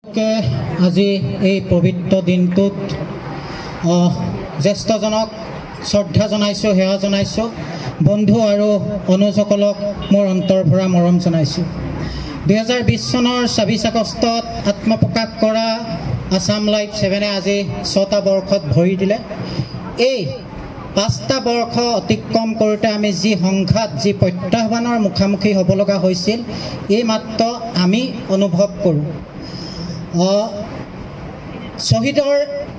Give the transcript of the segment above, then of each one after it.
আজি এই পবিত্ৰ দিনটোত জ্যেষ্ঠজনক শ্ৰদ্ধা জনাইছোঁ, সেৱা জনাইছোঁ। বন্ধু আৰু অনুজসকলক মোৰ অন্তৰ ভৰা মৰম জনাইছোঁ। 2020 চনৰ 26 আগষ্টত আত্মপ্ৰকাশ কৰা আছাম লাইভ 7-এ আজি 6টা বৰ্ষত ভৰি দিলে। এই 5টা বৰ্ষ অতিক্ৰম কৰোঁতে আমি যি সংঘাত, যি প্ৰত্যাহ্বানৰ মুখামুখি হ'ব লগা হৈছিল, এই মাত্ৰ আমি অনুভৱ কৰোঁ। শ্বহীদৰ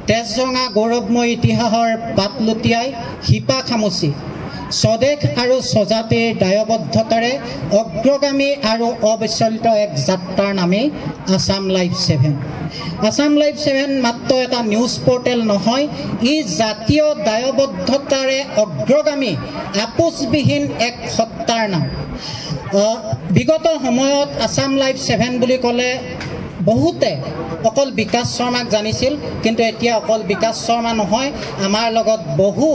তেজৰঙা গৌৰৱময় ইতিহাসৰ পাত লুটিয়াই শিপা খামুচি স্বদেশ আৰু স্বজাতিৰ দায়বদ্ধতাৰে অগ্ৰগামী আৰু অবিচলিত এক যাত্ৰাৰ নামেই আছাম লাইভ 7। আছাম লাইভ 7 মাত্ৰ এটা নিউজ পৰ্টেল নহয়, ই জাতীয় দায়বদ্ধতাৰে অগ্ৰগামী আপোচবিহীন এক সত্তাৰ নাম। বিগত সময়ত আছাম লাইভ 7 বুলি ক'লে বহুতে অকল বিকাশ শৰ্মাক জানিছিল, কিন্তু এতিয়া অকল বিকাশ শৰ্মা নহয়, আমাৰ লগত বহু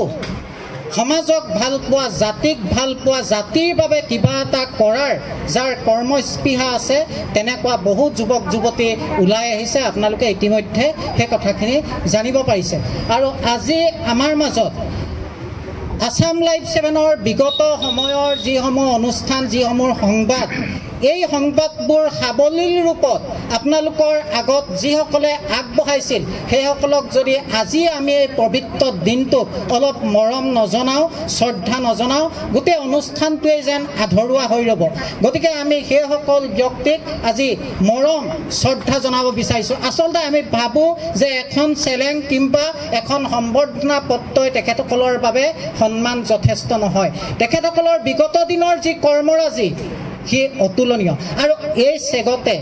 সমাজক ভাল পোৱা, জাতিক ভাল পোৱা, জাতিৰ বাবে কিবা এটা কৰাৰ যাৰ কৰ্মস্পৃহা আছে, তেনেকুৱা বহু যুৱক যুৱতী ওলাই আহিছে। আপোনালোকে ইতিমধ্যে সেই কথাখিনি জানিব পাৰিছে। আৰু আজি আমাৰ মাজত আছাম লাইভ 7-ৰ বিগত সময়ৰ যিসমূহ অনুষ্ঠান, যিসমূহ সংবাদ, এই সংবাদবোৰ সাৱলীল ৰূপত আপোনালোকৰ আগত যিসকলে আগবঢ়াইছিল, সেইসকলক যদি আজি আমি এই পবিত্ৰ দিনটোক অলপ মৰম নজনাওঁ, শ্ৰদ্ধা নজনাওঁ, গোটেই অনুষ্ঠানটোৱেই যেন আধৰুৱা হৈ ৰ'ব। গতিকে আমি সেইসকল ব্যক্তিক আজি মৰম শ্ৰদ্ধা জনাব বিচাৰিছোঁ। আচলতে আমি ভাবোঁ যে এখন চেলেং কিংবা এখন সম্বৰ্ধনা পত্ৰই তেখেতসকলৰ বাবে সন্মান যথেষ্ট নহয়। তেখেতসকলৰ বিগত দিনৰ যি কৰ্মৰাজি, সি অতুলনীয়। আৰু এই চেগতে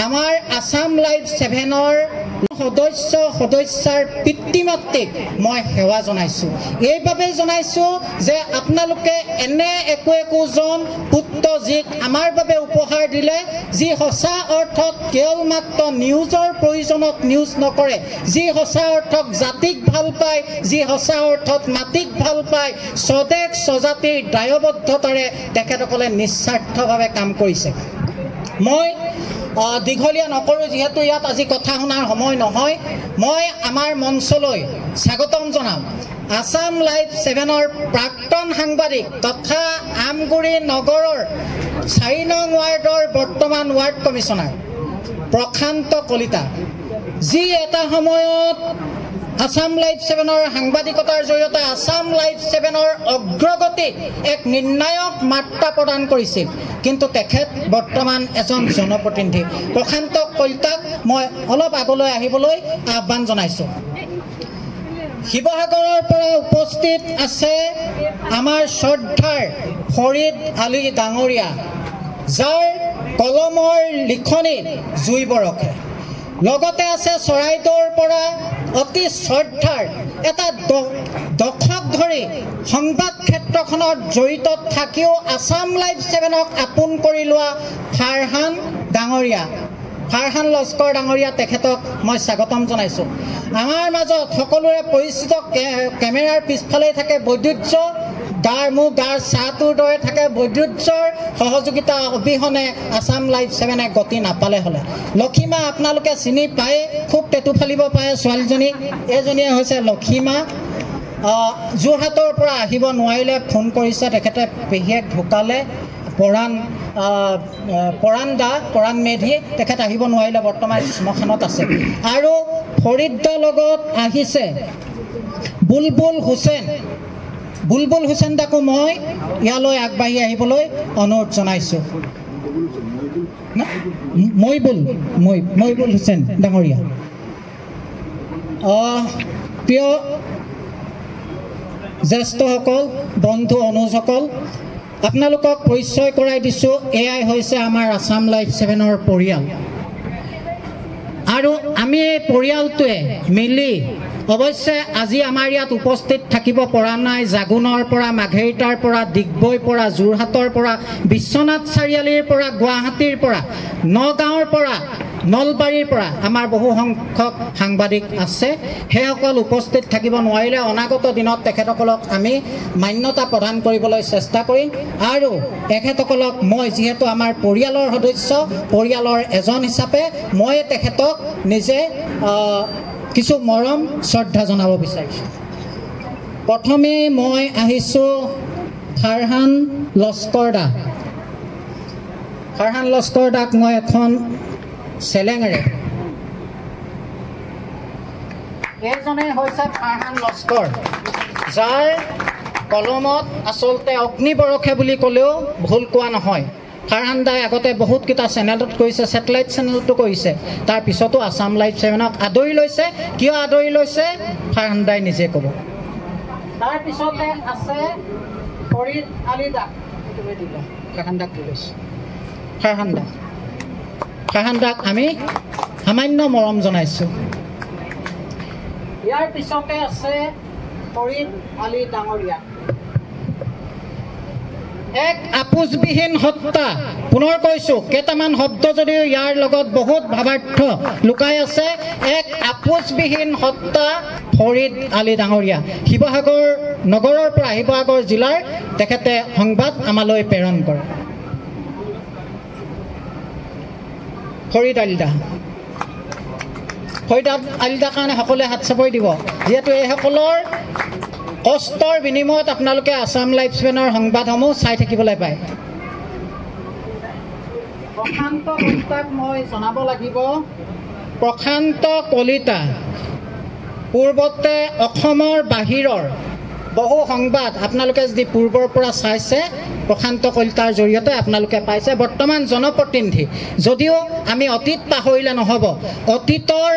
আমাৰ আছাম লাইভ 7-ৰ সদস্যাৰ পিতৃ মাতৃক মই সেৱা জনাইছোঁ। এইবাবেই জনাইছোঁ যে আপোনালোকে এনে একোজন পুত্ৰ যিক আমাৰ বাবে উপহাৰ দিলে, যি সঁচা অৰ্থত কেৱল মাত্ৰ নিউজৰ প্ৰয়োজনত নিউজ নকৰে, যি সঁচা অৰ্থত জাতিক ভাল পায়, যি সঁচা অৰ্থত মাটিক ভাল পায়, স্বদেশ স্বজাতিৰ দায়বদ্ধতাৰে তেখেতসকলে নিস্বাৰ্থভাৱে কাম কৰিছে। মই দীঘলীয়া নকৰোঁ, যিহেতু ইয়াত আজি কথা শুনাৰ সময় নহয়। মই আমাৰ মঞ্চলৈ স্বাগতম জনাম আছাম লাইভ 7-ৰ প্ৰাক্তন সাংবাদিক তথা আমগুৰি নগৰৰ 4 নং ৱাৰ্ডৰ বৰ্তমান ৱাৰ্ড কমিশ্যনাৰ প্ৰশান্ত কলিতা, যি এটা সময়ত আছাম লাইভ 7-ৰ সাংবাদিকতাৰ জৰিয়তে আছাম লাইভ 7-ৰ অগ্ৰগতিত এক নিৰ্ণায়ক মাত্ৰা প্ৰদান কৰিছিল, কিন্তু তেখেত বৰ্তমান এজন জনপ্ৰতিনিধি। প্ৰশান্ত কলিতাক মই অলপ আগলৈ আহিবলৈ আহ্বান জনাইছোঁ। শিৱসাগৰৰ পৰা উপস্থিত আছে আমাৰ শ্ৰদ্ধাৰ ফৰিদ আলী ডাঙৰীয়া, যাৰ কলমৰ লিখনিত জুই বৰষে। লগতে আছে চৰাইদেউৰ পৰা অতি শ্ৰদ্ধাৰ এটা দশক ধৰি সংবাদ ক্ষেত্ৰখনত জড়িত থাকিও আছাম লাইভ 7-ক আপোন কৰি লোৱা ফাৰহান ডাঙৰীয়া, ফাৰহান লস্কৰ ডাঙৰীয়া, তেখেতক মই স্বাগতম জনাইছোঁ। আমাৰ মাজত সকলোৰে পৰিচিত কেমেৰাৰ পিছফালেই থাকে বৈদ্যুৎ, গাৰ চাহটোৰ দৰে থাকে বৈদ্যুৎৰ সহযোগিতা অবিহনে আছাম লাইভ 7-এ গতি নাপালে হ'লে। লক্ষীমা আপোনালোকে চিনি পায়ে, খুব টেটু ফালিব পাৰে ছোৱালীজনী, এইজনীয়ে হৈছে লক্ষীমা। যোৰহাটৰ পৰা আহিব নোৱাৰিলে, ফোন কৰিছে, তেখেতে পেহীয়েক ঢুকালে, পৰাণ মেধি, তেখেত আহিব নোৱাৰিলে, বৰ্তমান শ্মশানত আছে। আৰু ফৰিদৰ লগত আহিছে বুলবুল হুছেইন দাকো মই ইয়ালৈ আগবাঢ়ি আহিবলৈ অনুৰোধ জনাইছোঁ। মইবুল হুছেইন ডাঙৰীয়া। প্ৰিয় জ্যেষ্ঠসকল, বন্ধু অনুজসকল, আপোনালোকক পৰিচয় কৰাই দিছোঁ, এয়াই হৈছে আমাৰ আছাম লাইভ 7-ৰ পৰিয়াল। আৰু আমি এই পৰিয়ালটোৱে মিলি অৱশ্যে আজি আমাৰ ইয়াত উপস্থিত থাকিব পৰা নাই। জাগুনৰ পৰা, মাঘেৰিটাৰ পৰা, ডিগবৈৰ পৰা, যোৰহাটৰ পৰা, বিশ্বনাথ চাৰিআলিৰ পৰা, গুৱাহাটীৰ পৰা, নগাঁৱৰ পৰা নলবাৰীৰ পৰা আমাৰ বহু সংখ্যক সাংবাদিক আছে সেইসকল উপস্থিত থাকিব নোৱাৰিলে অনাগত দিনত তেখেতসকলক আমি মান্যতা প্ৰদান কৰিবলৈ চেষ্টা কৰিম আৰু এখেতসকলক মই যিহেতু আমাৰ পৰিয়ালৰ সদস্য পৰিয়ালৰ এজন হিচাপে মই তেখেতক নিজে কিছু মৰম শ্ৰদ্ধা জনাব বিচাৰিছোঁ প্ৰথমে মই আহিছোঁ ফাৰহান লস্কৰদাক মই এখন চেলেঙেৰে এইজনে হৈছে ফাৰহান লস্কৰ যাৰ কলমত আচলতে অগ্নিবৰষে বুলি ক'লেও ভুল কোৱা নহয় ফাৰহান দাই আগতে বহুতকেইটা চেনেলত কৰিছে ছেটেলাইট চেনেলতো কৰিছে তাৰ পিছতো আছাম লাইভ 7ক আদৰি লৈছে কিয় আদৰি লৈছে ফাৰহান দাই নিজে ক'ব তাৰ পিছতে আছে ফৰিদ আলী দাক ফাৰহান দাক আমি সামান্য মৰম জনাইছোঁ ইয়াৰ পিছতে আছে ফৰিদ আলী ডাঙৰীয়া এক আপোচবিহীন হত্যা পুনৰ কৈছোঁ কেইটামান শব্দ যদিও ইয়াৰ লগত বহুত ভাৱাৰ্থ লুকাই আছে এক আপোচবিহীন হত্যা ফৰিদ আলী ডাঙৰীয়া শিৱসাগৰ নগৰৰ পৰা শিৱসাগৰ জিলাৰ তেখেতে সংবাদ আমালৈ প্ৰেৰণ কৰে ফৰিদ আলিদাৰ কাৰণে সকলোৱে হাত চাপৰি দিব যিহেতু এইসকলৰ কষ্টৰ বিনিময়ত আপোনালোকে আছাম লাইভ 7ৰ সংবাদসমূহ চাই থাকিবলৈ পায় প্ৰশান্ত কলিতাক মই জনাব লাগিব প্ৰশান্ত কলিতা পূৰ্বতে অসমৰ বাহিৰৰ বহু সংবাদ আপোনালোকে যদি পূৰ্বৰ পৰা চাইছে প্ৰশান্ত কলিতাৰ জৰিয়তে আপোনালোকে পাইছে বৰ্তমান জনপ্ৰতিনিধি যদিও আমি অতীত পাহৰিলে নহ'ব অতীতৰ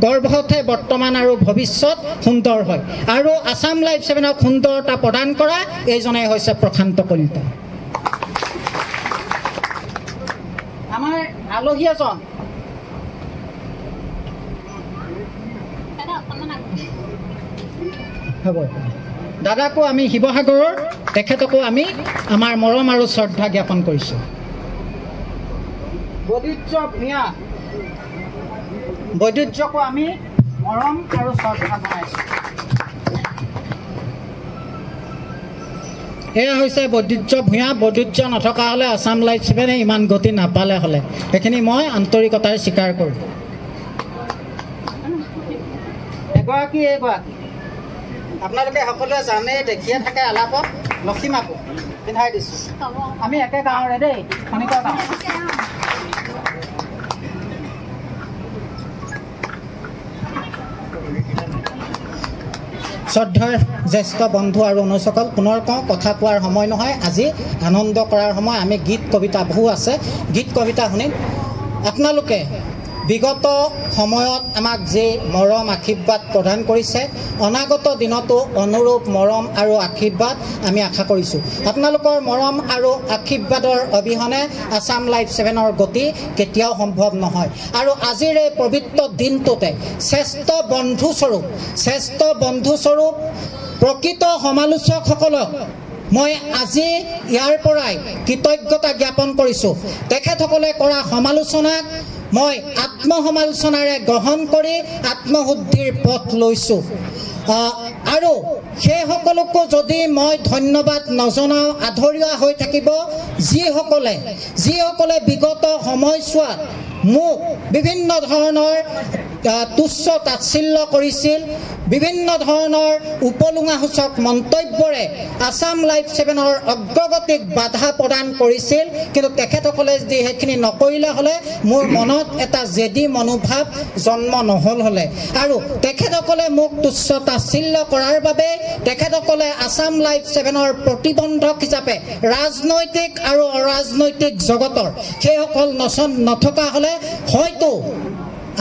গৰ্ভতহে বৰ্তমান আৰু ভৱিষ্যত সুন্দৰ হয় আৰু আছাম লাইভ 7ক সুন্দৰতা প্ৰদান কৰা এইজনেই হৈছে প্ৰশান্ত কলিতা আমাৰ আলহী এজন হ'ব দাদাকো আমি শিৱসাগৰৰ তেখেতকো আমি আমাৰ মৰম আৰু শ্ৰদ্ধা জ্ঞাপন কৰিছোঁ বৈদ্যুজ্যকো আমি মৰম আৰু শ্ৰদ্ধা জনাইছোঁ এয়া হৈছে বৈদ্যুজ্য ভূঞা বৈদ্যুজ্য নথকা হ'লে আছাম লাইভ 7এ ইমান গতি নাপালে হ'লে সেইখিনি মই আন্তৰিকতাৰে স্বীকাৰ কৰোঁ এগৰাকী আপোনালোকে সকলোৱে জানে দেখিয়ে থাকে আলাপত লক্ষীমাকো পিন্ধাই দিছোঁ আমি একে গাঁৱৰে দেই শনিকৰ গাঁও শ্ৰদ্ধাৰ জ্যেষ্ঠ বন্ধু আৰু অনুচকল পুনৰ কওঁ কথা কোৱাৰ সময় নহয় আজি আনন্দ কৰাৰ সময় আমি গীত কবিতা বহু আছে গীত কবিতা শুনিম আপোনালোকে বিগত সময়ত আমাক যে মৰম আশীৰ্বাদ প্ৰদান কৰিছে অনাগত দিনতো অনুৰূপ মৰম আৰু আশীৰ্বাদ আমি আশা কৰিছোঁ আপোনালোকৰ মৰম আৰু আশীৰ্বাদৰ অবিহনে আছাম লাইভ 7ৰ গতি কেতিয়াও সম্ভৱ নহয় আৰু আজিৰ এই পবিত্ৰ দিনটোতে শ্ৰেষ্ঠ বন্ধুস্বৰূপ প্ৰকৃত সমালোচকসকলক মই আজি ইয়াৰ পৰাই কৃতজ্ঞতা জ্ঞাপন কৰিছোঁ তেখেতসকলে কৰা সমালোচনাক মই আত্মসমালোচনাৰে গ্ৰহণ কৰি আত্মশুদ্ধিৰ পথ লৈছোঁ আৰু সেইসকলকো যদি মই ধন্যবাদ নজনাওঁ আধৰুৱা হৈ থাকিব যিসকলে বিগত সময়ছোৱাত মোক বিভিন্ন ধৰণৰ তুচ্ছ তাচ্ছিল্য কৰিছিল বিভিন্ন ধৰণৰ উপলুঙাসূচক মন্তব্যৰে আছাম লাইভ 7ৰ অগ্ৰগতিক বাধা প্ৰদান কৰিছিল কিন্তু তেখেতসকলে যদি সেইখিনি নকৰিলে হ'লে মোৰ মনত এটা জেদী মনোভাৱ জন্ম নহ'ল হ'লে আৰু তেখেতসকলে মোক তুচ্ছ তাচ্ছিল্য কৰাৰ বাবে তেখেতসকলে আছাম লাইভ 7ৰ প্ৰতিবন্ধক হিচাপে ৰাজনৈতিক আৰু অৰাজনৈতিক জগতৰ সেইসকল নথকা হ'লে হয়তো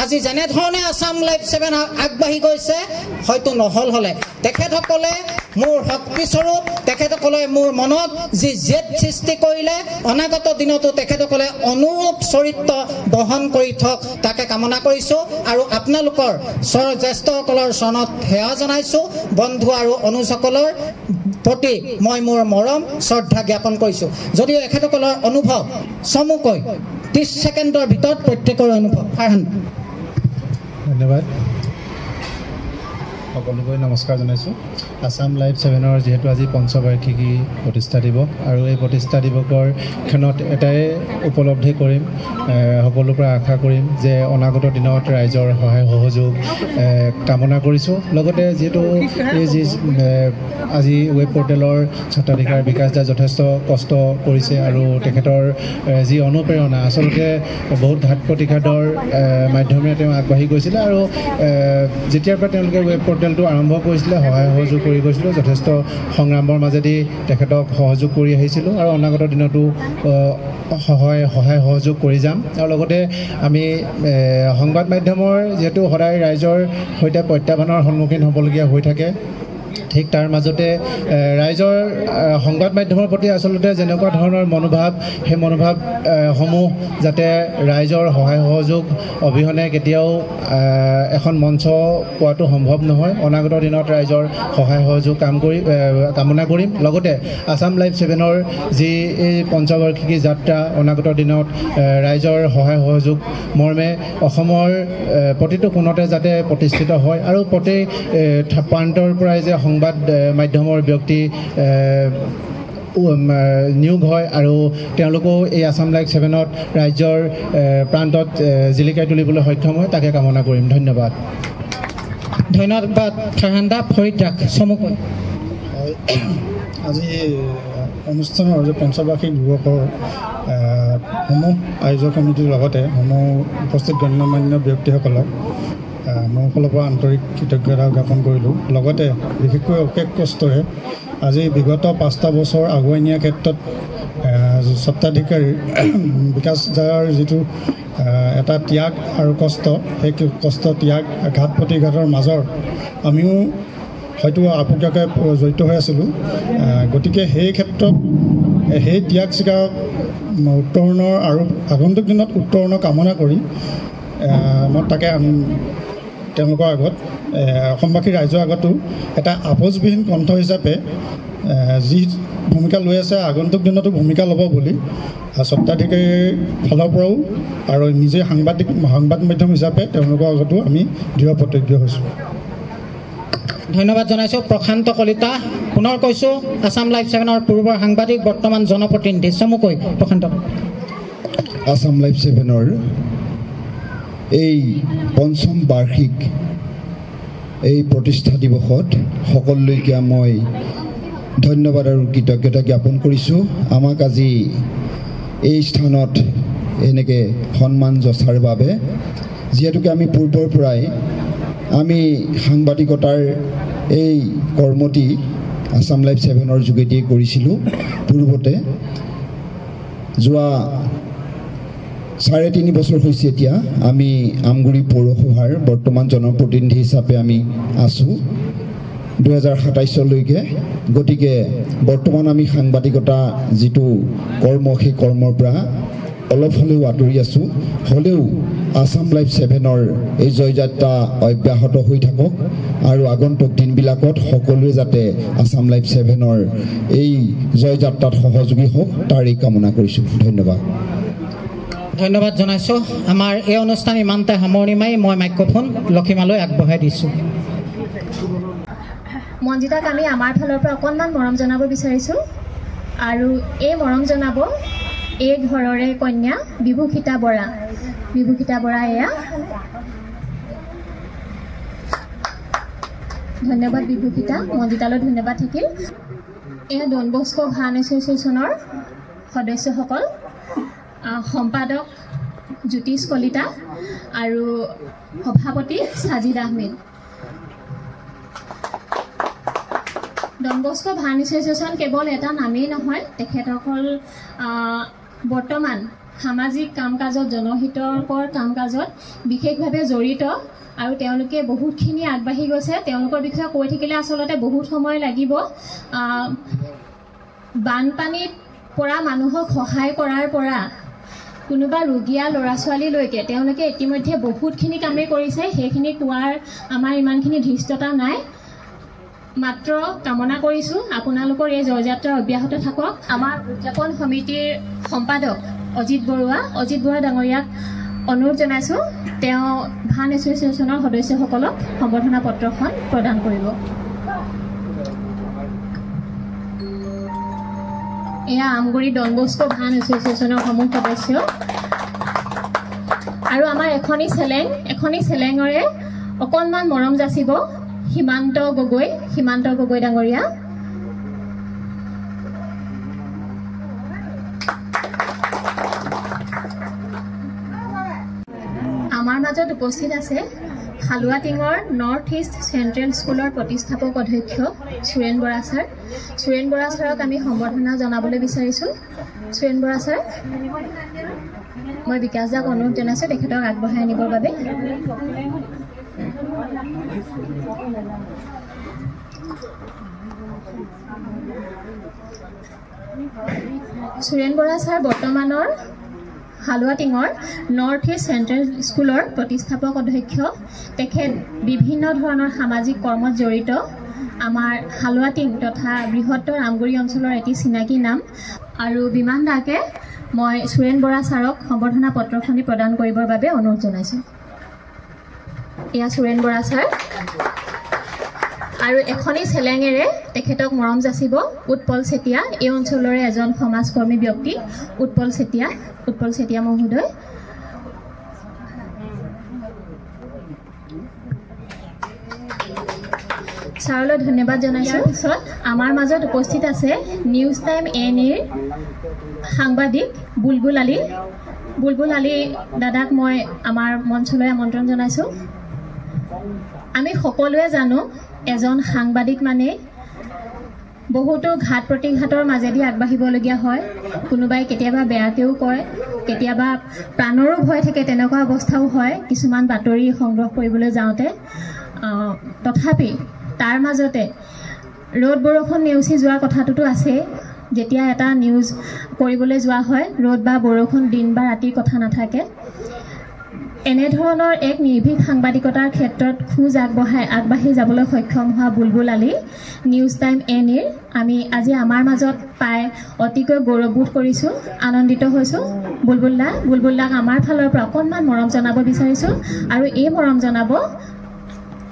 আজি যেনেধৰণে আছাম লাইভ 7 আগবাঢ়ি গৈছে হয়তো নহ'ল হ'লে তেখেতসকলে মোৰ শক্তিস্বৰূপ তেখেতসকলে মোৰ মনত যি জেদ সৃষ্টি কৰিলে অনাগত দিনতো তেখেতসকলে অনুৰূপ চৰিত্ৰ বহন কৰি থওক তাকে কামনা কৰিছোঁ আৰু আপোনালোকৰ জ্যেষ্ঠসকলৰ চৰণত সেৱা জনাইছোঁ বন্ধু আৰু অনুজসকলৰ প্ৰতি মই মোৰ মৰম শ্ৰদ্ধা জ্ঞাপন কৰিছোঁ যদিও এখেতসকলৰ অনুভৱ চমুকৈ 30 সেকেন্ডৰ ভিতৰত প্ৰত্যেকৰ অনুভৱ ফাৰহান ধন্যবাদ সকলোকে নমস্কাৰ জনাইছোঁ আসাম লাইভ 7ৰ যেহেতু আজি পঞ্চবাৰ্ষিকী প্ৰতিষ্ঠা দিৱস আৰু এই প্ৰতিষ্ঠা দিৱসৰ ক্ষণত এটাই উপলব্ধি কৰিম সকলোৰ পৰা আশা কৰিম যে অনাগত দিনত ৰাইজৰ সহায় সহযোগ কামনা কৰিছোঁ লগতে যেহেতু এই যি আজি ৱেব পৰ্টেলৰ স্বত্বাধিকাৰ বিকাশ দা যথেষ্ট কষ্ট কৰিছে আৰু তেখেতৰ যি অনুপ্ৰেৰণা আচলতে বহুত ঘাত প্ৰতিঘাতৰ মাধ্যমেৰে তেওঁ আগবাঢ়ি গৈছিলে আৰু যেতিয়াৰ পৰা তেওঁলোকে ৱেব পৰ্টেলটো আৰম্ভ কৰিছিলে সহায় সহযোগ কৰি গৈছিলোঁ যথেষ্ট সংগ্ৰামৰ মাজেদি তেখেতক সহযোগ কৰি আহিছিলোঁ আৰু অনাগত দিনতো সহায় সহযোগ কৰি যাম আৰু লগতে আমি সংবাদ মাধ্যমৰ যেহেতু সদায় ৰাইজৰ সৈতে প্ৰত্যাহ্বানৰ সন্মুখীন হ'বলগীয়া হৈ থাকে ঠিক তাৰ মাজতে ৰাইজৰ সংবাদ মাধ্যমৰ প্ৰতি আচলতে যেনেকুৱা ধৰণৰ মনোভাৱ সেই মনোভাৱ সমূহ যাতে ৰাইজৰ সহায় সহযোগ অবিহনে কেতিয়াও এখন মঞ্চ পোৱাটো সম্ভৱ নহয় অনাগত দিনত ৰাইজৰ সহায় সহযোগ কামনা কৰিম লগতে আসাম লাইভ 7ৰ যি এই পঞ্চবাৰ্ষিকী যাত্ৰা অনাগত দিনত ৰাইজৰ সহায় সহযোগ মৰ্মে অসমৰ প্ৰতিটো কোণতে যাতে প্ৰতিষ্ঠিত হয় আৰু প্ৰতি প্ৰান্তৰ পৰাই যে সংবাদ মাধ্যমৰ ব্যক্তি নিয়োগ হয় আৰু তেওঁলোকেও এই আসাম লাইভ 7ত ৰাজ্যৰ প্ৰান্তত জিলিকাই তুলিবলৈ সক্ষম হয় তাকে কামনা কৰিম ধন্যবাদ ফাৰহান ফৰিদ ৰাখ চমুকৈ আজি অনুষ্ঠানৰ যে পঞ্চবাৰ্ষিক দিৱসৰ সমূহ আয়োজক কমিটিৰ লগতে সমূহ উপস্থিত গণ্যমান্য ব্যক্তিসকলক মোৰ ফালৰ পৰা আন্তৰিক কৃতজ্ঞতা জ্ঞাপন কৰিলোঁ লগতে বিশেষকৈ অশেষ কষ্টৰে আজি বিগত 5টা বছৰ আগুৱাই নিয়াৰ ক্ষেত্ৰত স্বত্বাধিকাৰী বিকাশ দাৰ যিটো এটা ত্যাগ আৰু কষ্ট সেই কষ্ট ত্যাগ ঘাত প্ৰতিঘাতৰ মাজৰ আমিও হয়তো আপুৰুগীয়াকৈ জড়িত হৈ আছিলোঁ গতিকে সেই ক্ষেত্ৰত সেই ত্যাগ স্বীকাৰ উত্তৰণৰ আৰু আগন্তুক দিনত উত্তৰণৰ কামনা কৰি মই তাকে তেওঁলোকৰ আগত অসমবাসী ৰাইজৰ আগতো এটা আপোচবিহীন কণ্ঠ হিচাপে যি ভূমিকা লৈ আছে আগন্তুক দিনতো ভূমিকা ল'ব বুলি স্বত্বাধিকাৰীৰ ফালৰ পৰাও আৰু নিজে সংবাদ মাধ্যম হিচাপে তেওঁলোকৰ আগতো আমি দৃঢ় প্ৰতিজ্ঞ হৈছোঁ ধন্যবাদ জনাইছোঁ প্ৰশান্ত কলিতা পুনৰ কৈছোঁ আসাম লাইভ 7ৰ পূৰ্বৰ সাংবাদিক বৰ্তমান জনপ্ৰতিনিধি চমুকৈ প্ৰশান্ত আসাম লাইভ 7ৰ এই পঞ্চম বাৰ্ষিক এই প্ৰতিষ্ঠা দিৱসত সকলোলৈকে মই ধন্যবাদ আৰু কৃতজ্ঞতা জ্ঞাপন কৰিছোঁ আমাক আজি এই স্থানত এনেকৈ সন্মান যচাৰ বাবে যিহেতুকে আমি পূৰ্বৰ পৰাই আমি সাংবাদিকতাৰ এই কৰ্মটি আসাম লাইভ 7ৰ যোগেদিয়ে কৰিছিলোঁ পূৰ্বতে যোৱা 3.5 বছৰ হৈছে এতিয়া আমি আমগুৰি পৌৰসভাৰ বৰ্তমান জনপ্ৰতিনিধি হিচাপে আমি আছোঁ 2027লৈকে গতিকে বৰ্তমান আমি সাংবাদিকতা যিটো কৰ্ম সেই কৰ্মৰ পৰা অলপ হ'লেও আঁতৰি আছোঁ হ'লেও আসাম লাইভ 7ৰ এই জয়যাত্ৰা অব্যাহত হৈ থাকক আৰু আগন্তুক দিনবিলাকত সকলোৱে যাতে আসাম লাইভ 7ৰ এই জয়যাত্ৰাত সহযোগী হওক তাৰেই কামনা কৰিছোঁ ধন্যবাদ জনাইছোঁ আমাৰ এই অনুষ্ঠান ইমানতে সামৰণি মাৰি মই মাইক্ৰফোন লক্ষীমালৈ আগবঢ়াই দিছোঁ মঞ্জিতাক আমি আমাৰ ফালৰ পৰা অকণমান মৰম জনাব বিচাৰিছোঁ আৰু এই মৰম জনাব এই ঘৰৰে কন্যা বিভূষিতা বৰা এয়া ধন্যবাদ বিভূষিতা মঞ্জিতালৈ ধন্যবাদ থাকিল এয়া ডন বস্কো ভান এছ'চিয়েশ্যনৰ সদস্যসকল সম্পাদক জ্যোতিষ কলিতা আৰু সভাপতি সাজিদ আহমেদ ডন বস্কো ভান এছ'চিয়েশ্যন কেৱল এটা নামেই নহয় তেখেতসকল বৰ্তমান সামাজিক কাম কাজত জনহিতকৰ কাম কাজত বিশেষভাৱে জড়িত আৰু তেওঁলোকে বহুতখিনি আগবাঢ়ি গৈছে তেওঁলোকৰ বিষয়ে কৈ থাকিলে আচলতে বহুত সময় লাগিব বানপানীত পৰা মানুহক সহায় কৰাৰ পৰা কোনোবা ৰোগীয়া ল'ৰা ছোৱালীলৈকে তেওঁলোকে ইতিমধ্যে বহুতখিনি কামেই কৰিছে সেইখিনি কোৱাৰ আমাৰ ইমানখিনি ধৃষ্টতা নাই মাত্ৰ কামনা কৰিছোঁ আপোনালোকৰ এই জয়যাত্ৰা অব্যাহত থাকক আমাৰ উদযাপন সমিতিৰ সম্পাদক অজিত বৰুৱা ডাঙৰীয়াক অনুৰোধ জনাইছোঁ তেওঁ ভান এছ'চিয়েশ্যনৰ সদস্যসকলক সম্বৰ্ধনা পত্ৰখন প্ৰদান কৰিব। এয়া আমগুৰি ডন বস্কো ভান এছ'চিয়েশ্যনৰ সমূহ সদস্য আৰু আমাৰ এখনি চেলেঙৰে অকণমান মৰম যাচিব সীমান্ত গগৈ ডাঙৰীয়া। আমাৰ মাজত উপস্থিত আছে হালুৱাটিঙৰ নৰ্থ ইষ্ট চেণ্ট্ৰেল স্কুলৰ প্ৰতিষ্ঠাপক অধ্যক্ষ সুৰেণ বৰা ছাৰ। সুৰেণ বৰা ছাৰক আমি সম্বৰ্ধনা জনাবলৈ বিচাৰিছোঁ। সুৰেণ বৰা ছাৰ, মই বিকাশ দাক অনুৰোধ জনাইছোঁ তেখেতক আগবঢ়াই আনিবৰ বাবে। সুৰেণ বৰা ছাৰ বৰ্তমানৰ হালুৱাটিঙৰ নৰ্থ ইষ্ট চেণ্ট্ৰেল স্কুলৰ প্ৰতিষ্ঠাপক অধ্যক্ষ। তেখেত বিভিন্ন ধৰণৰ সামাজিক কৰ্মত জড়িত আমাৰ হালুৱাটিং তথা বৃহত্তৰ আমগুৰি অঞ্চলৰ এটি চিনাকি নাম। আৰু বিমান দাকে মই সুৰেণ বৰা ছাৰক সম্বৰ্ধনা পত্ৰখনি প্ৰদান কৰিবৰ বাবে অনুৰোধ জনাইছোঁ। এয়া সুৰেণ বৰা ছাৰ। আৰু এখনি চেলেঙেৰে তেখেতক মৰম যাচিব উৎপল চেতিয়া, এই অঞ্চলৰে এজন সমাজকৰ্মী ব্যক্তি উৎপল চেতিয়া মহোদয়। ছাৰলৈ ধন্যবাদ জনাইছোঁ। পিছত আমাৰ মাজত উপস্থিত আছে নিউজ টাইম ANEৰ সাংবাদিক বুলবুল আলী দাদাক মই আমাৰ মঞ্চলৈ আমন্ত্ৰণ জনাইছোঁ। আমি সকলোৱে জানো এজন সাংবাদিক মানে বহুতো ঘাত প্ৰতিঘাতৰ মাজেদি আগবাঢ়িবলগীয়া হয়। কোনোবাই কেতিয়াবা বেয়াকেও কয়, কেতিয়াবা প্ৰাণৰো ভয় থাকে, তেনেকুৱা অৱস্থাও হয় কিছুমান বাতৰি সংগ্ৰহ কৰিবলৈ যাওঁতে। তথাপি তাৰ মাজতে ৰ'দ বৰষুণ নেওচি যোৱাৰ কথাটোতো আছেই। যেতিয়া এটা নিউজ কৰিবলৈ যোৱা হয়, ৰ'দ বা বৰষুণ দিন বা ৰাতিৰ কথা নাথাকে। এনেধৰণৰ এক নিৰ্ভীক সাংবাদিকতাৰ ক্ষেত্ৰত খোজ আগবাঢ়ি যাবলৈ সক্ষম হোৱা বুলবুল আলী নিউজ টাইম ANEৰ আমি আজি আমাৰ মাজত পাই অতিকৈ গৌৰৱবোধ কৰিছোঁ, আনন্দিত হৈছোঁ। বুলবুলদাক আমাৰ ফালৰ পৰা অকণমান মৰম জনাব বিচাৰিছোঁ। আৰু এই মৰম জনাব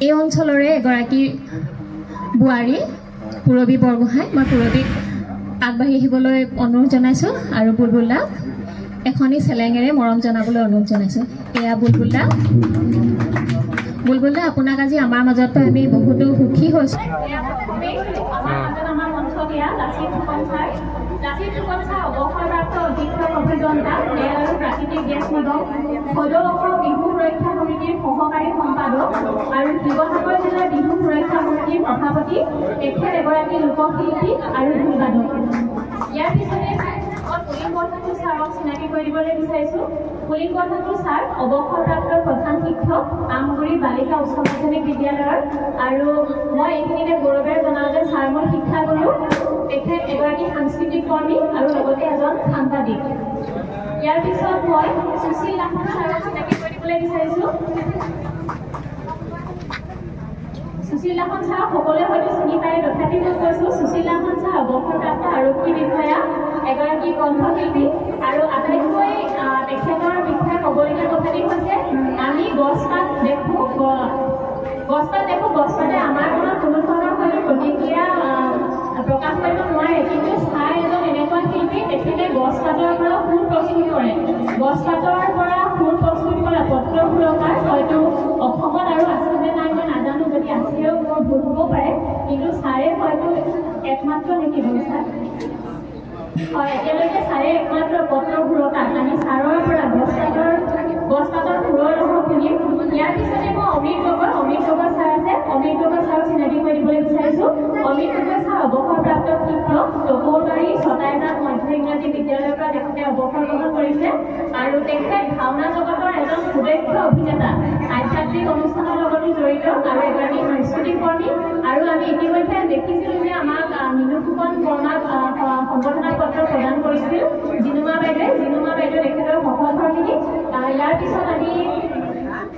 এই অঞ্চলৰে এগৰাকী বোৱাৰী পূৰবী বৰগোহাঁই। মই পূৰবীক আগবাঢ়ি আহিবলৈ অনুৰোধ জনাইছোঁ আৰু বুলবুলদাক এখনি চেলেঙেৰে মৰম জনাবলৈ অনুৰোধ জনাইছোঁ। এয়া বুলবুলদা, আপোনাক আজি আমাৰ মাজত পাই আমি বহুতো সুখী হৈছোঁ। অৱসৰপ্ৰাপ্ত অধীক্ষক অভিযন্তা আৰু প্ৰাকৃতিক গেছ নিগম, সদৌ অসম বিহু সুৰক্ষা সমিতিৰ সহকাৰী সম্পাদক আৰু শিৱসাগৰ জিলাৰ বিহু সুৰক্ষা সমিতিৰ সভাপতি। তেখেত এগৰাকী লোকশিল্পী আৰু ঢোলবাদক। ইয়াৰ পিছতে পুলিন বৰঠাকুৰ ছাৰক চিনাকি কৰি দিবলৈ বিচাৰিছোঁ। পুলিন বৰঠাকুৰ ছাৰ অৱসৰপ্ৰাপ্ত প্ৰধান শিক্ষক আমগুৰি বালিকা উচ্চ মাধ্যমিক বিদ্যালয়ৰ। আৰু মই এইখিনিতে গৌৰৱেৰে জনাওঁ যে ছাৰ মোৰ শিক্ষাগুৰু। তেখেত এগৰাকী সাংস্কৃতিক কৰ্মী আৰু লগতে এজন সাংবাদিক। ইয়াৰ পিছত মই সুশীল লাহন ছাৰক চিনাকি কৰি দিবলৈ বিচাৰিছোঁ। সুশীল লাহন ছাৰক সকলোৱে হয়তো চিনি পায়, তথাপি মই কৈছোঁ সুশীল লাহন ছাৰ অৱসৰপ্ৰাপ্ত আৰক্ষী বিষয়া, এগৰাকী কণ্ঠশিল্পী। আৰু আটাইতকৈ তেখেতৰ বিষয়ে ক'বলগীয়া কথাটি হৈছে আমি গছপাত দেখোঁ, গছপাতে আমাৰ মনত কোনো ধৰণৰ হয়তো প্ৰতিক্ৰিয়া প্ৰকাশ কৰিব নোৱাৰে। কিন্তু ছাৰ এজন এনেকুৱা শিল্পী, তেখেতে গছপাতৰ পৰা সুৰ প্ৰস্তুত কৰে। গছপাতৰ পৰা সুৰ প্ৰস্তুত কৰা পত্ৰ সুৰকাৰ হয়তো অসমত আৰু আছেনে নাই মই নাজানো, যদি আছেও মোৰ ভুল হ'ব পাৰে। কিন্তু ছাৰে হয়তো একমাত্ৰ নেকি ছাৰ? হয়, এতিয়ালৈকে ছাৰে একমাত্ৰ পত্ৰ সুৰকাৰ। আমি ছাৰৰ পৰা গছপাতৰ সুৰৰ ৰস শুনিম। ইয়াৰ পিছতে মই অমিত গগৈ ছাৰ আছে, অমিত গগৈ ছাৰক চিনাকি কৰি দিবলৈ বিচাৰিছোঁ। অমিত গগৈ ছাৰ অৱসৰপ্ৰাপ্ত শিক্ষক, টকৌবাৰী ছটাইজান মধ্য ইংৰাজী বিদ্যালয়ৰ পৰা তেখেতে অৱসৰ গ্ৰহণ কৰিছে। আৰু তেখেত ভাওনা জগতৰ এজন সুদক্ষ অভিনেতা, আধ্যাত্মিক অনুষ্ঠানৰ লগতো জড়িত আৰু এগৰাকী সাংস্কৃতিক কৰ্মী। আৰু আমি ইতিমধ্যে দেখিছিলোঁ যে আমাক মিনু ফুকন বৰ্মাক সম্বৰ্ধনা পত্ৰ প্ৰদান কৰিছিল জিনুমা বাইদেউ তেখেতৰ সহধৰ্মিনী। ইয়াৰ পিছত আমি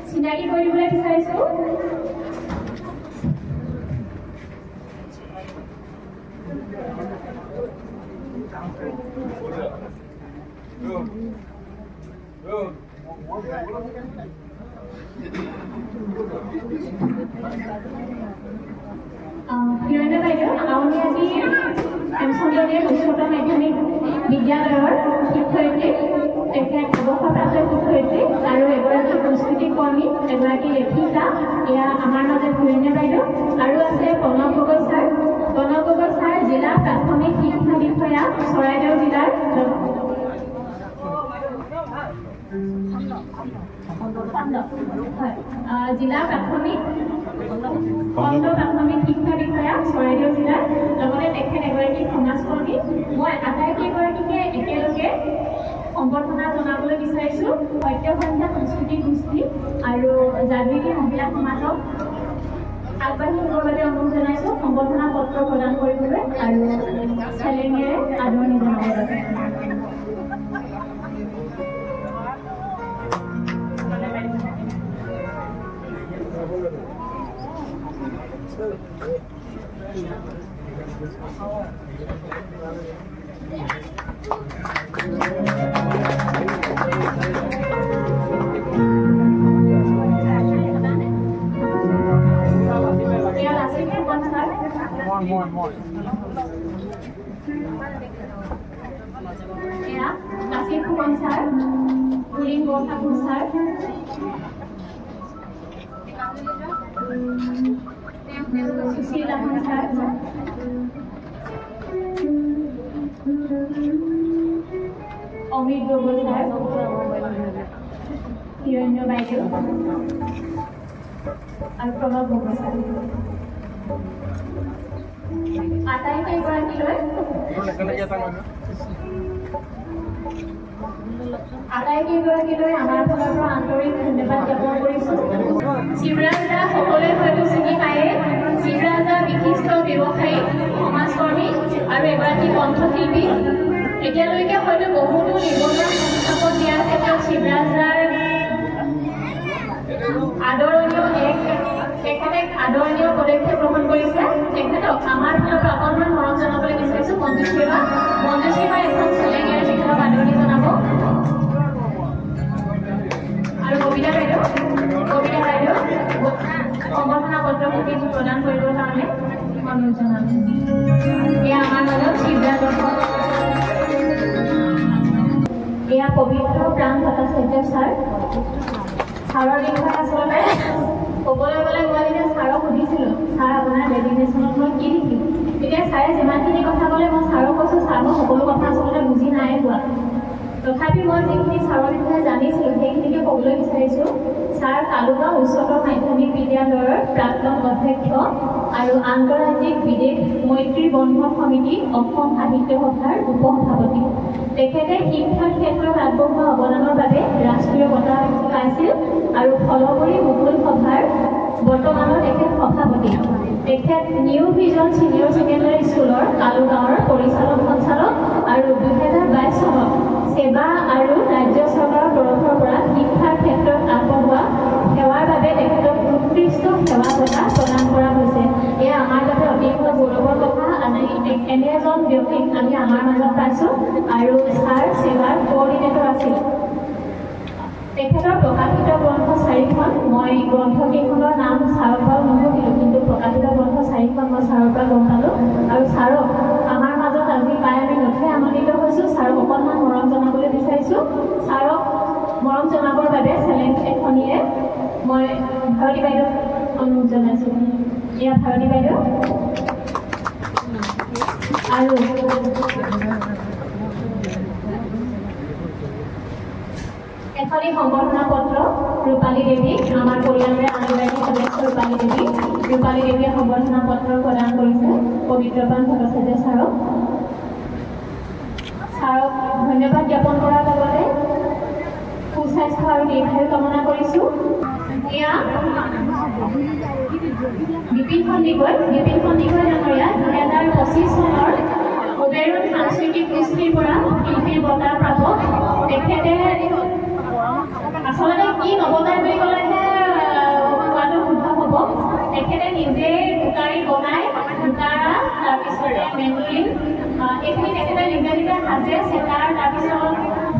চিনাকি কৰি দিবলৈ বিচাৰিছোঁ হিৰণ্য বাইদেউ আউনীআটী হেমচন্দ্ৰদেৱ উচ্চতৰ মাধ্যমিক বিদ্যালয়ৰ শিক্ষয়িত্ৰী, তেখেত অৱসৰপ্ৰাপ্ত শিক্ষয়িত্ৰী আৰু এগৰাকী সংস্কৃতি কৰ্মী, এগৰাকী লেখিকা। এয়া আমাৰ মাজত হিৰণ্য বাইদেউ। আৰু আছে প্ৰণৱ গগৈ ছাৰ। প্ৰণৱ গগৈ ছাৰ জিলা প্ৰাথমিক শিক্ষা বিষয়া, চৰাইদেউ জিলাৰ। জিলা প্ৰাথমিক খণ্ড প্ৰাথমিক শিক্ষা বিষয়া, চৰাইদেউ জিলাৰ। লগতে তেখেত এগৰাকী সমাজকৰ্মী। মই আটাইকেইগৰাকীকে একেলগে সম্বৰ্ধনা জনাবলৈ বিচাৰিছোঁ সত্যসন্ধ্যা সংস্কৃতি গোষ্ঠী আৰু জাগৃতি মহিলা সমাজক আগবাঢ়ি নিবৰ বাবে অনুৰোধ জনাইছোঁ সম্বৰ্ধনা পত্ৰ প্ৰদান কৰিবলৈ আৰু চেলেঙেৰে আদৰণি জনাবৰ বাবে। Nasir Phukan sir, Puling Borthakur sir, Sushil Lahon sir, Amit Gogoi sir, Hiranya বাইদেউ আৰু প্ৰণৱ গগৈ ছাৰ। আটাইকেইগৰাকীলৈ আমাৰ ফালৰ পৰা আন্তৰিক ধন্যবাদ জ্ঞাপন কৰিছোঁ। শিৱৰাজ দা সকলোৱে হয়তো চিনি পায়ে। শিৱৰাজ দা বিশিষ্ট ব্যৱসায়ী, সমাজকৰ্মী আৰু এগৰাকী কণ্ঠশিল্পী। এতিয়ালৈকে হয়তো বহুতো নিবনুৱা সংস্থাপন দিয়াৰ ক্ষেত্ৰত শিৱৰাজ দাৰ আদৰণীয় পদক্ষেপ গ্ৰহণ কৰিছে। তেখেতক আমাৰ ফালৰ পৰা অকণমান মৰম জনাবলৈ বিচাৰিছোঁ। মঞ্জুশ্ৰী বা এখন চেলেঙেৰে তেখেতক আদৰণি জনাব। আৰু কবিতা বাইদেউ সম্বৰ্ধনা পত্ৰ প্ৰদান কৰিবৰ কাৰণে অনুৰোধ জনালোঁ। এয়া আমাৰ মাজত শিৱৰাজ। এয়া পবিত্ৰ প্ৰাণ ভট্টাচাৰ্য ছাৰ। ছাৰৰ বিষয়ে আচলতে ক'বলৈ গ'লে মই এতিয়া ছাৰক সুধিছিলোঁ, ছাৰ আপোনাৰ ডেজিগনেশ্যনত মই কি লিখিম? এতিয়া ছাৰে যিমানখিনি কথা ক'লে মই ছাৰক কৈছোঁ, ছাৰ মই সকলো কথা আচলতে বুজি নাই পোৱা। তথাপি মই যিখিনি ছাৰৰ বিষয়ে জানিছিলোঁ সেইখিনিকে ক'বলৈ বিচাৰিছোঁ। ছাৰ কালুগাঁও উচ্চতৰ মাধ্যমিক বিদ্যালয়ৰ প্ৰাক্তন অধ্যক্ষ আৰু আন্তঃৰাজ্যিক বিদেশ মৈত্ৰী বন্ধন সমিতি অসম সাহিত্য সভাৰ উপসভাপতি। তেখেতে শিক্ষাৰ ক্ষেত্ৰত আগবঢ়োৱা অৱদানৰ বাবে ৰাষ্ট্ৰীয় বঁটা পাইছিল আৰু ফলপৰি মুকুল সভাৰ বৰ্তমানৰ তেখেত সভাপতি। তেখেত নিউ ভিজন ছিনিয়ৰ ছেকেণ্ডাৰী স্কুলৰ কালুগাঁৱৰ পৰিচালক সঞ্চালক আৰু 2022 চনত সেৱা আৰু ৰাজ্য চৰকাৰৰ তৰফৰ পৰা শিক্ষাৰ ক্ষেত্ৰত আগবঢ়োৱা সেৱাৰ বাবে তেখেতক উৎকৃষ্ট সেৱা বঁটা প্ৰদান কৰা হৈছে। এয়া আমাৰ বাবে অতিশয় গৌৰৱৰ কথা। এনে এজন ব্যক্তিক আমি আমাৰ মাজত পাইছোঁ আৰু ছাৰ সেৱাৰ কোঅৰ্ডিনেটৰ আছিল। তেখেতৰ প্ৰকাশিত গ্ৰন্থ 4খন, মই গ্ৰন্থকেইখনৰ নাম ছাৰৰ পৰাও নুসুধিলোঁ, কিন্তু প্ৰকাশিত গ্ৰন্থ 4খন মই ছাৰৰ পৰা গম পালোঁ। আৰু ছাৰক আমাৰ মাজত আজি পাই আমি নথৈ আনন্দিত হৈছোঁ। ছাৰক অকণমান মৰম জনাবলৈ বিচাৰিছোঁ। ছাৰক মৰম জনাবৰ বাবে চেলেং এখনিয়ে মই ভাৰতী বাইদেউক অনুৰোধ জনাইছোঁ। এয়া ভাৰতী বাইদেউ। আৰু এখনি সম্বৰ্ধনা পত্ৰ ৰূপালী দেৱী, আমাৰ পৰিয়ালৰে আন এগৰাকী সদস্য ৰূপালী দেৱীয়ে সম্বৰ্ধনা পত্ৰ প্ৰদান কৰিছে পবিত্ৰ প্ৰাণ ভট্টাচাৰ্য ছাৰক। ছাৰক ধন্যবাদ জ্ঞাপন কৰাৰ লগতে সুস্বাস্থ্য আৰু দীৰ্ঘায়ু কামনা কৰিছোঁ। এয়া বিপিন সন্দিকৈ ডাঙৰীয়া 2025 চনৰ উবেৰুণ সাংস্কৃতিক গোষ্ঠীৰ পৰা শিল্পীৰ বঁটা প্ৰাপক। তেখেতে আচলতে কি নবনাই বুলি ক'লেহে কোৱাটো শুদ্ধ হ'ব। তেখেতে নিজে টুকাৰী বনাই, টুকাৰা, তাৰপিছতে মেণ্ডলিন, এইখিনি তেখেতে নিজে সাজে, চেতাৰ, তাৰপিছত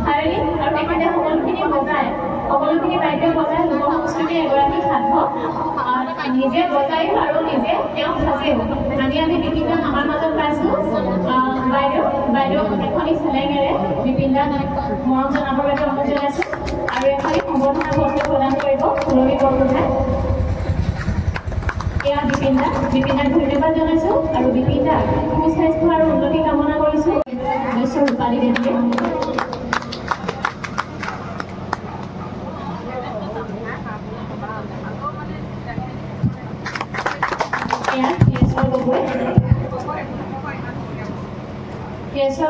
ভায়লিন, আৰু তেখেতে সকলোখিনি বাদ্য বজাই লোক সংস্কৃতিৰ এগৰাকী সাধক। নিজে বজাইও আৰু নিজে তেওঁ সাজেও আমি বিভিন্ন আমাৰ মাজত পাইছোঁ বাইদেউ এখনি চেলেঙেৰে বিভিন্ন মৰম জনাবৰ বাবে অনুৰোধ জনাইছোঁ আৰু এখনি সম্বৰ্ধনা পত্ৰ প্ৰদান কৰিব ফুলনি বৰগোহাঁই এয়া বিপিনদাক ধন্যবাদ জনাইছোঁ আৰু বিপিনদাক সুস্বাস্থ্য আৰু উন্নতি কামনা কৰিছোঁ বিশ্বৰ ৰূপালী দেৱীয়ে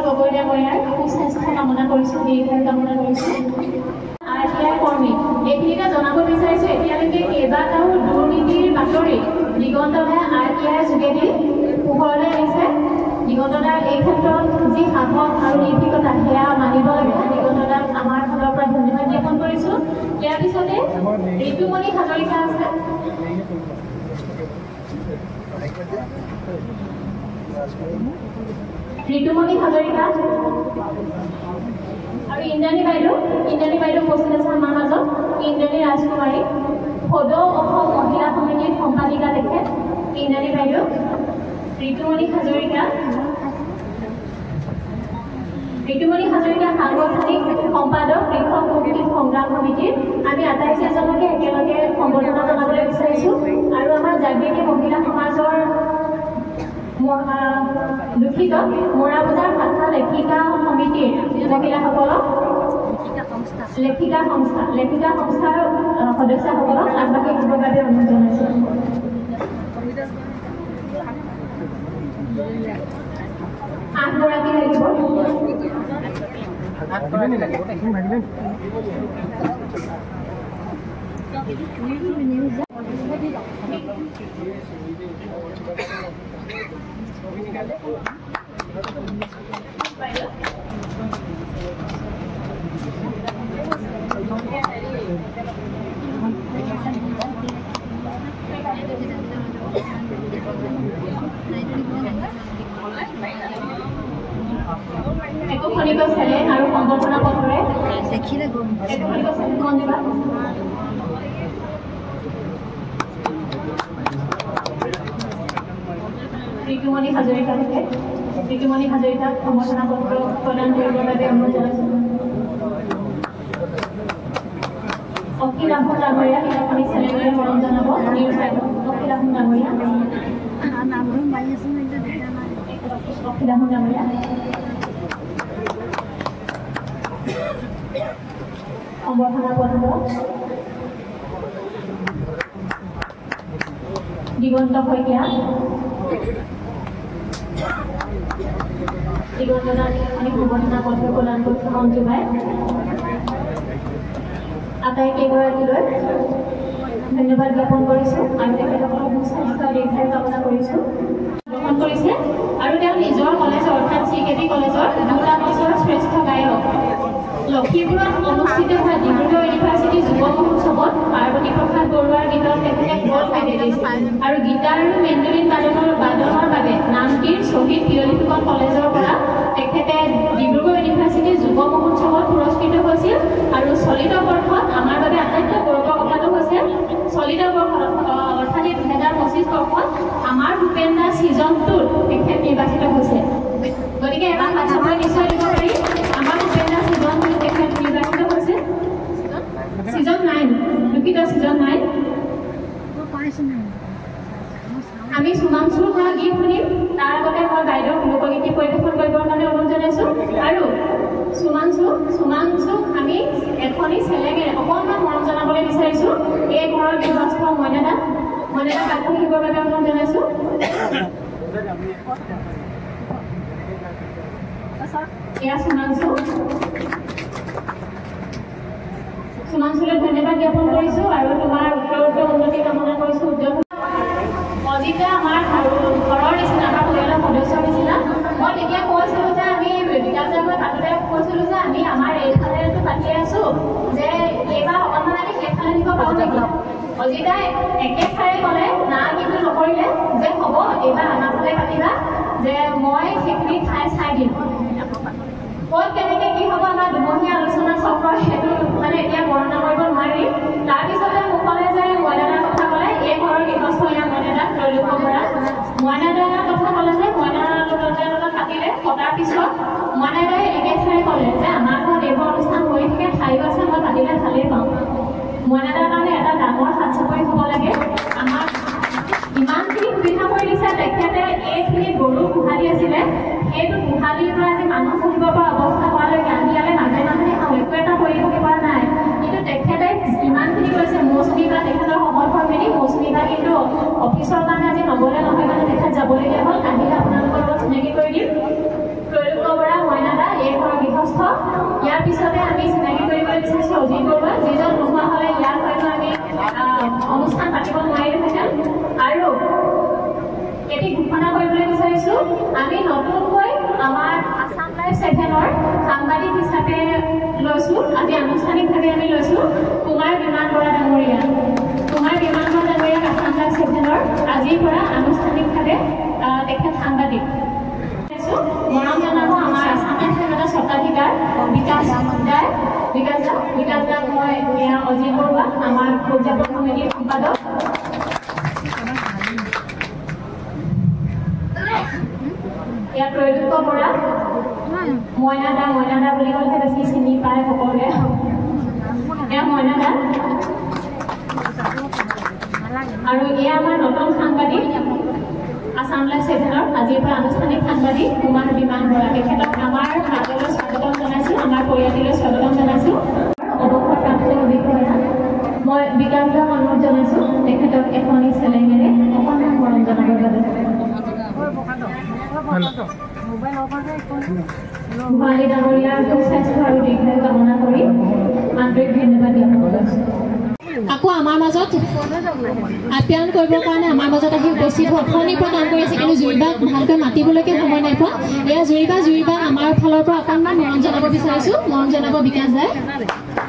গগৈ ডাঙৰীয়াৰ সুস্বাস্থ্য কামনা কৰিছোঁ দীৰ্ঘায়ু কামনা কৰিছোঁ RTI কৰ্মী এইখিনিতে জনাব বিচাৰিছোঁ এতিয়ালৈকে কেইবাটাও দুৰ্নীতিৰ বাতৰি দিগন্তদাই RTIৰ যোগেদি পোহৰলৈ আনিছে দিগন্তদাৰ এই ক্ষেত্ৰত যি সাহস আৰু নিৰ্ভীকতা সেয়া মানিব লাগে দিগন্তদাক আমাৰ ফালৰ পৰা ধন্যবাদ জ্ঞাপন কৰিছোঁ ইয়াৰ পিছতে ঋতুমণি হাজৰিকা আছে ঋতুমণি হাজৰিকা আৰু ইন্দ্ৰাণী বাইদেউ উপস্থিত আছে আমাৰ মাজত ইন্দ্ৰাণী ৰাজকুমাৰী সদৌ অসম মহিলা সমিতিৰ সম্পাদিকা তেখেত ইন্দ্ৰাণী বাইদেউ ঋতুমণি হাজৰিকা সাংগঠনিক সম্পাদক কৃষক মুক্তি সংগ্ৰাম সমিতিৰ আমি আটাইকেইজনকে একেলগে সম্বৰ্ধনা জনাবলৈ বিচাৰিছোঁ আৰু আমাৰ জাগৃতি মহিলা সমাজৰ দুখিত মৰাবজাৰ শাখা লেখিকা সমিতিৰ মহিলাসকলক লেখিকা সংস্থাৰ সদস্যসকলক আগবাঢ়ি আহিবৰ বাবে অনুৰোধ জনাইছোঁ আঠগৰাকী লাগিব একোখনিক চেলেং আৰু সম্বৰ্ধনা পত্ৰৰে দেখিলে ঋতুমণি হাজৰিকাক সম্বৰ্ধনা পত্ৰ প্ৰদান কৰিবৰ বাবে অনুৰোধ জনাইছোঁ অখিল আহোম ডাঙৰীয়া এখনি চেলেঙেৰে মৰম জনাব অখিল আহোম ডাঙৰীয়া সম্বৰ্ধনা পত্ৰ দিগন্ত শইকীয়া দিগন্তদাক আমি সম্বৰ্ধনা পত্ৰ প্ৰদান কৰিছোঁ মঞ্জু বাই আটাইকেইগৰাকীলৈ ধন্যবাদ জ্ঞাপন কৰিছোঁ আৰু তেখেতসকলক সুস্বাস্থ্য দীৰ্ঘায়ু কামনা কৰিছোঁ গ্ৰহণ কৰিছে আৰু তেওঁ নিজৰ কলেজৰ অৰ্থাৎ CKT কলেজৰ 2 বছৰৰ শ্ৰেষ্ঠ গায়ক লখিমপুৰত অনুষ্ঠিত হোৱা ডিব্ৰুগড় ইউনিভাৰ্চিটি যুৱ মহোৎসৱত পাৰ্বতী প্ৰসাদ বৰুৱাৰ গীতত তেখেতে গ'ল্ড মেডেলিষ্ট আৰু গীটাৰ আৰু মেণ্ডলিন বাদনৰ বাবে নামটিৰ শ্বহীদ পিয়লি ফুকন কলেজৰ পৰা তেখেতে ডিব্ৰুগড় ইউনিভাৰ্চিটিৰ যুৱ মহোৎসৱত পুৰস্কৃত হৈছিল আৰু চলিত বৰ্ষত আমাৰ বাবে আটাইতকৈ গৌৰৱৰ কথাটো হৈছে চলিত বৰ্ষত অৰ্থাৎ 2025 বৰ্ষত আমাৰ ভূপেন দাস ছিজন 2ত তেখেত নিৰ্বাচিত হৈছে গতিকে এটা কথা মই নিশ্চয় দিব পাৰি আমাৰ ভূপেন দাস ছিজন 2 তেখেত নিৰ্বাচিত হৈছে ছিজন 9 দুখিত ছিজন 9 আমি সুমাংশুৰ পৰা গীত শুনিম তাৰ আগতে মই বাইদেউক লোকগীতি পৰিৱেশন কৰিবৰ কাৰণে অনুৰোধ জনাইছোঁ আৰু সুমাংশুক আমি এখনি চেলেঙেৰে অকণমান মৰম জনাবলৈ বিচাৰিছোঁ এই ঘৰৰ গৃহস্থ মইনাদাক আগবাঢ়ি আহিবৰ বাবে অনুৰোধ জনাইছোঁ এয়া সুমাংশুলৈ ধন্যবাদ জ্ঞাপন কৰিছোঁ আৰু তোমাৰ উত্তৰোত্তৰ উন্নতি কামনা কৰিছোঁ উদ্যোগ অজিতে আমাৰ ঘৰৰ নিচিনা আমাৰ পৰিয়ালৰ সদস্যৰ নিচিনা মই তেতিয়া কৈছিলোঁ যে আমি বিকাশে মই পাতোতে কৈছিলোঁ যে আমি আমাৰ এইফালেতো পাতি আছোঁ যে এইবাৰ অকণমান আমি সেইফালে নিব পাৰোঁ নেকি অজিতাই একেঠাৰে ক'লে না কিন্তু নকৰিলে যে হ'ব এইবাৰ আমাৰ ফালে পাতিবা যে মই সেইখিনি ঠাই চাই দিম ক'ত কেনেকৈ কি হ'ব আমাৰ দুমহীয়া আলোচনা চক্ৰ সেইটো মানে এতিয়া বৰ্ণনা কৰিব নোৱাৰি তাৰপিছতে মোক ক'লে যে মইদানৰ কথা ক'লে এই ঘৰৰ মইনাদাৰ কথা ক'লে যে মইনাদাৰ লগত পাতিলে পতাৰ পিছত মইনাদাই একেঠাই ক'লে যে আমাৰ ঘৰত এইবোৰ অনুষ্ঠান হৈ থাকে ঠাইও আছে মই পাতিলে ভালেই পাওঁ মইনাদাৰ কাৰণে এটা ডাঙৰ হাত চাপৰি হ'ব লাগে আমাৰ ইমানখিনি সুবিধা কৰি দিছে তেখেতে এইখিনি গৰু গোহালি আছিলে সেইটো গোহালিৰ পৰা যে মানুহ চলিব পৰা অৱস্থা হোৱালৈকে আমি ইয়ালৈ মাজে মাজে একো এটা কৰি থাকিব পৰা নাই কিন্তু তেখেতে ইমানখিনি কৰিছে মৌচুমী বা তেখেতৰ সমৰ্থন মেলি মৌচুমী বা কিন্তু অফিচৰ কাৰণে আজি নগ'লে নহয় কাৰণে তেখেত যাবলগীয়া হ'ল আহিলে আপোনালোকৰ লগত চিনাকি কৰি দিম ত্ৰৈলোক্য বৰা মইনাদা এই ঘৰৰ গৃহস্থ ইয়াৰ পিছতে আমি চিনাকি কৰিবলৈ বিচাৰিছোঁ অজিত বৰুৱা যিজন নোহোৱা হ'লে ইয়াত হয়তো আমি অনুষ্ঠান পাতিব নোৱাৰিলোহেঁতেন আৰু এটি ঘোষণা কৰিবলৈ বিচাৰিছোঁ আমি নতুনকৈ আমাৰ আছাম লাইভ 7ৰ সাংবাদিক হিচাপে লৈছোঁ আজি আনুষ্ঠানিকভাৱে আমি লৈছোঁ কুমাৰ বিমান বৰা ডাঙৰীয়া কুমাৰ বিমান বৰা ডাঙৰীয়াক আছাম লাইভ 7ৰ আজিৰ পৰা আনুষ্ঠানিকভাৱে তেখেত সাংবাদিক মৰম জনাব আমাৰ আছাম লাইভ 7ৰ স্বত্বাধিকাৰ বিকাশ দাক মই এয়া অজিত বৰুৱা আমাৰ উদযাপন সমিতিৰ সম্পাদক ইয়াত ত্ৰৈলোক্য বৰা মইনাদা বুলি ক'লেহে বেছি চিনি পায় সকলোৱে এয়া মইনাদা আৰু এয়া আমাৰ নতুন সাংবাদিক আছাম লাইভ 7ৰ আজিৰ পৰা আনুষ্ঠানিক সাংবাদিক কুমাৰ বিমান বৰা তেখেতক আমাৰ মাজলৈ স্বাগতম জনাইছোঁ আমাৰ পৰিয়াললৈ স্বাগতম জনাইছোঁ অৱসৰপ্ৰাপ্ত বিষয়া মই বিকাশ দাক অনুৰোধ জনাইছোঁ তেখেতক এখনি চেলেঙেৰে অকণমান মৰম জনাবৰ বাবে গোহালি ডাঙৰীয়াৰ সুস্বাস্থ্য আৰু দীৰ্ঘায়ু কামনা কৰি আন্তৰিক ধন্যবাদ জ্ঞাপন কৰিছোঁ আকৌ আমাৰ মাজত আপ্যায়ন কৰিবৰ কাৰণে আমাৰ মাজত আহি উপস্থিত অথনিৰ পৰা কাম কৰি আছে কিন্তু জুৰিবাক ভালকৈ মাতিবলৈকে সময় নাই পোৱা এয়া জুৰিবা আমাৰ ফালৰ পৰা অকণমান মৰম জনাব বিচাৰিছোঁ মৰম জনাব বিকাশ দাই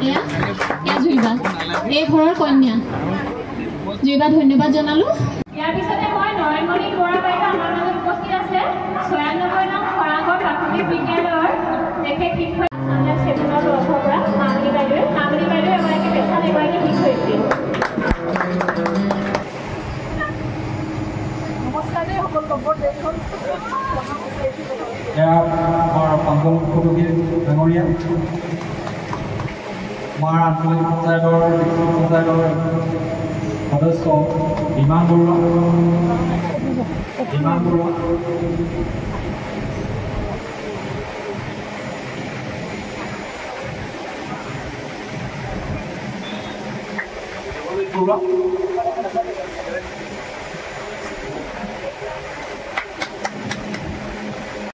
এয়া জুৰিবা এই ঘৰৰ কন্যা জুৰিবা ধন্যবাদ জনালোঁ ইয়াৰ পিছতে মই নয়নমণি বৰা বাইদেউ আমাৰ মাজত উপস্থিত আছে ৯৬ নং খৰাঙৰ প্ৰাথমিক বিদ্যালয়ৰ তেখেত শিক্ষক আছাম লাইভ 7ৰ তৰফৰ পৰা মামনি বাইদেউ এগৰাকী পেছাত এগৰাকী শিক্ষয়িত্ৰী নমস্কাৰ দেই সকলো এয়া আমাৰ প্ৰাঞ্জল ফুলগীৰ ডাঙৰীয়া আমাৰ আঞ্চলিক পঞ্চায়তৰ সদস্য বিমান বৰুৱা